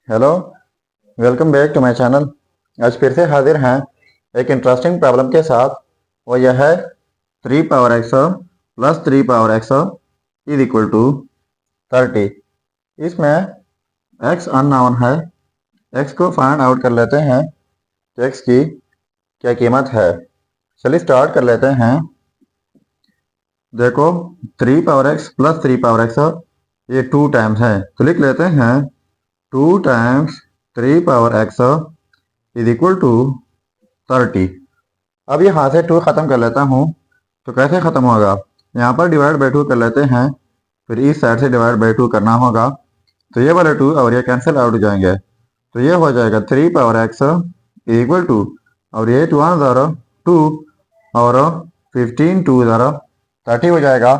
Hello, welcome back to my channel. आज फिर से हाजिर हैं एक इंटरेस्टिंग प्रॉब्लम के साथ। और यह है 3 power x plus 3 power x is equal to 30। इसमें एक्स अननोन है। एक्स को फाइंड आउट कर लेते हैं कि एक्स की क्या कीमत है। चलिए स्टार्ट कर लेते हैं। देखो, 3 power x plus 3 power x ये 2 टाइम्स है, तो लिख लेते हैं 2 times 3 power x is equal to 30। अब यहाँ से 2 ख़त्म कर लेता हूँ। तो कैसे ख़त्म होगा, यहाँ पर डिवाइड बाई 2 कर लेते हैं, फिर इस साइड से डिवाइड बाई 2 करना होगा। तो ये वाले 2 और ये कैंसिल आउट हो जाएंगे, तो ये हो जाएगा 3 पावर एक्स इक्वल टू, और ये 2 ज़ारो 2 और 15 2 ज़ारो 30 हो जाएगा।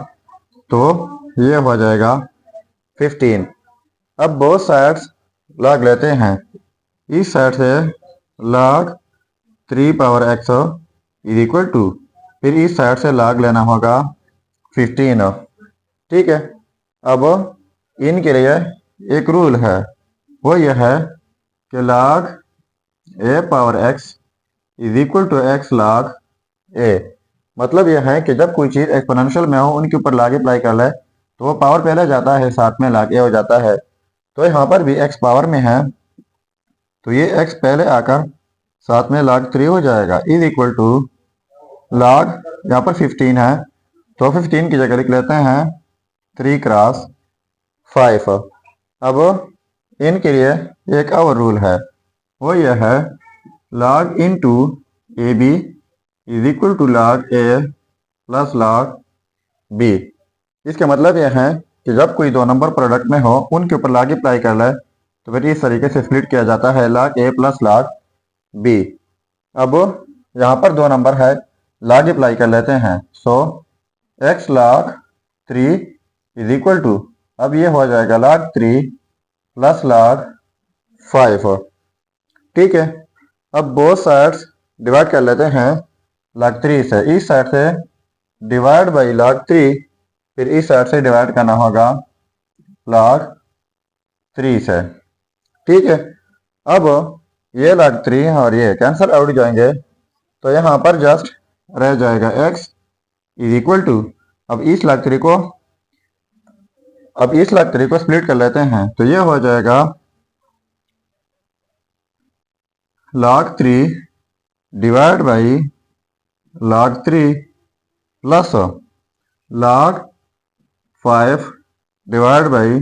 तो ये हो जाएगा 15। अब बोथ साइड्स लॉग लेते हैं। इस साइड से log 3 power x is equal to, फिर इस साइड से लॉग लेना होगा 15। ठीक है। अब इनके लिए एक रूल है, वो यह है कि log A power x is equal to X log A. मतलब यह है कि जब कोई चीज़ एक्सपोनेंशियल में हो, उनके ऊपर लॉग अप्लाई कर ले तो वो पावर पहले जाता है, साथ में लॉग ए हो जाता है। तो यहाँ पर भी एक्स पावर में है, तो ये एक्स पहले आकर साथ में log 3 हो जाएगा इज इक्वल टू log, यहाँ पर 15 है तो 15 की जगह लिख लेते हैं 3 क्रॉस 5। अब इनके लिए एक और रूल है, वो यह है log into A B is equal to log A plus log B. इसका मतलब यह है कि जब कोई दो नंबर प्रोडक्ट में हो, उनके ऊपर log अप्लाई कर ले तो फिर इस तरीके से स्प्लिट किया जाता है log A plus log B. अब यहाँ पर दो नंबर है, log अप्लाई कर लेते हैं। So X log 3 is equal to, अब ये हो जाएगा log 3 प्लस log 5। ठीक है। अब बोथ साइड्स डिवाइड कर लेते हैं log 3 से। इस साइड से डिवाइड बाई log 3, फिर इस साइड से डिवाइड करना होगा log 3 से। ठीक है। अब ये log 3 और ये कैंसिल आउट जाएंगे, तो यहाँ पर जस्ट रह जाएगा x इज इक्वल टू, अब इस log 3 को स्प्लिट कर लेते हैं, तो ये हो जाएगा log 3 divide by log 3 plus log 5 divide by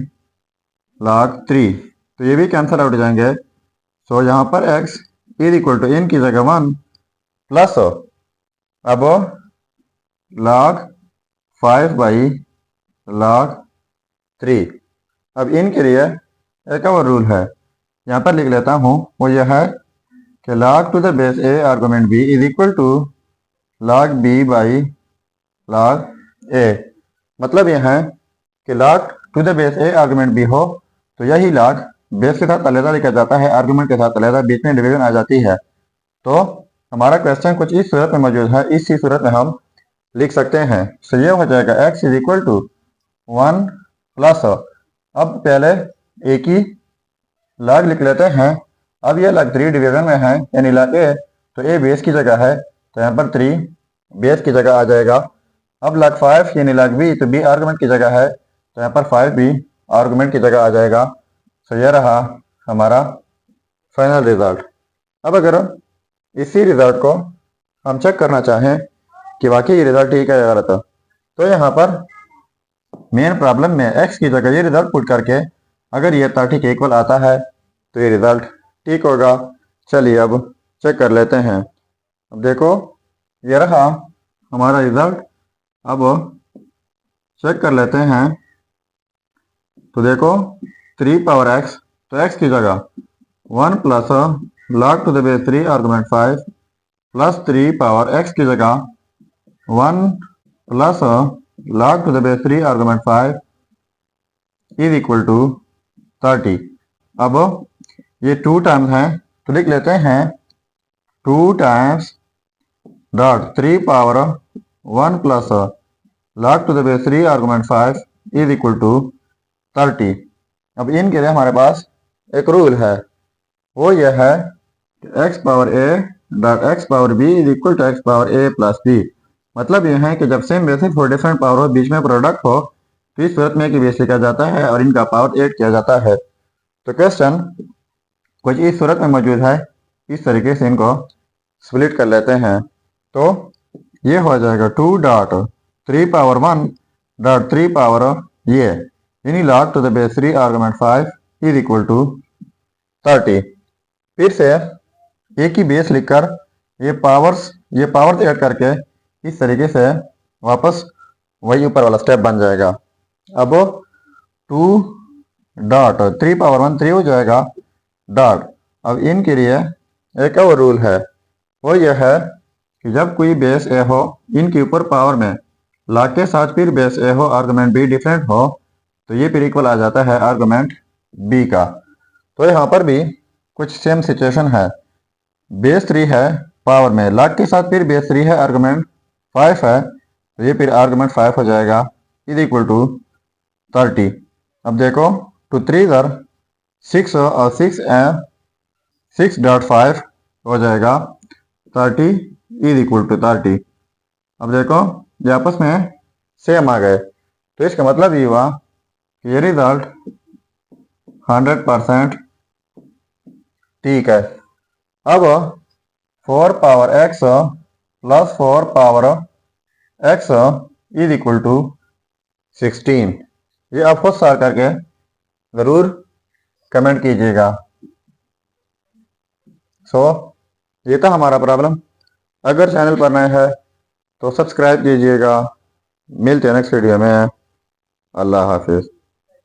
log 3, तो ये भी कैंसिल आउट जाएंगे। सो यहाँ पर x इज इक्वल टू इन की जगह 1 प्लस, अब log 5 बाई log 3। अब इनके लिए एक और रूल है, यहाँ पर लिख लेता हूँ, वो यह है कि log to the base A argument b is equal to log b by log a। मतलब यह है कि log to the base A argument b हो तो यही log बेस के साथ अलग लिखा जाता है, आर्गुमेंट के साथ अलग, बीच में डिवीजन आ जाती है। तो हमारा क्वेश्चन कुछ इस सूरत में मौजूद है, इसी सूरत में हम लिख सकते हैं। तो ये हो जाएगा x is equal to 1 plus, अब पहले a की log लिख लेते हैं। अब ये log 3 डिवीजन में है, यानी log a, तो a बेस की जगह है, तो यहाँ पर 3 बेस की जगह आ जाएगा। अब log 5 यानी log b, तो b आर्गुमेंट की जगह है, तो यहाँ पर 5 भी आर्गुमेंट की जगह आ जाएगा। तो यह रहा हमारा फाइनल रिजल्ट। अब अगर इसी रिजल्ट को हम चेक करना चाहें कि वाकई ये रिजल्ट ठीक है या गलत, तो यहाँ पर मेन प्रॉब्लम में x की जगह ये रिजल्ट पुट करके अगर ये 30 के इक्वल आता है तो ये रिजल्ट ठीक होगा। चलिए अब चेक कर लेते हैं। अब देखो, ये रहा हमारा रिजल्ट। अब चेक कर लेते हैं। तो देखो 3 पावर x, तो x की जगह 1 plus log to the base 3 argument 5 plus 3 power x की जगह 1 plus log to the base 3 argument 5 is equal to 30। अब ये 2 टाइम्स हैं, तो लिख लेते हैं 2 times dot 3 power 1 plus log to the base 3 argument 5 is equal to 30। अब इनके लिए हमारे पास एक रूल है, वो यह है कि x power A dot x power B is equal to x power A plus B. मतलब यह है कि जब same basis for different power हो, बीच में प्रोडक्ट हो, तो इस सूरत में कि बेस लिखा जाता है और इनका पावर ऐड किया जाता है। तो क्वेश्चन कुछ इस सूरत में मौजूद है, इस तरीके से इनको स्प्लिट कर लेते हैं। तो ये हो जाएगा 2 डॉट 3 पावर 1 डॉट 3 पावर ये यानी log to the base 3 argument 5 is equal to 30। फिर से एक ही बेस लिखकर ये पावर ऐड करके इस तरीके से वापस वही ऊपर वाला स्टेप बन जाएगा। अब 2 डॉट 3 पावर 1 3 हो जाएगा डॉट। अब इनके लिए एक और रूल है, वो यह है कि जब कोई बेस ए हो, इनके ऊपर पावर में लॉग के साथ फिर बेस ए हो, आर्गुमेंट बी डिफरेंट हो, तो ये फिर इक्वल आ जाता है आर्गुमेंट बी का। तो यहाँ पर भी कुछ सेम सिचुएशन है, बेस 3 है पावर में, लॉग के साथ फिर बेस 3 है, आर्गुमेंट 5 है, तो ये फिर आर्गुमेंट 5 हो जाएगा इज इक्वल टू 30। अब देखो 2 3 इधर 6 और 6 डॉट 5 हो जाएगा 30 इज इक्वल टू 30। अब देखो ये आपस में सेम आ गए, तो इसका मतलब ये हुआ कि ये रिजल्ट 100% ठीक है। अब 4 power x plus 4 power x is equal to 16। ये आप खुद सॉल्व करके ज़रूर कमेंट कीजिएगा। ये था हमारा प्रॉब्लम। अगर चैनल पर नए हैं तो सब्सक्राइब कीजिएगा। मिलते हैं नेक्स्ट वीडियो में। अल्लाह हाफिज़।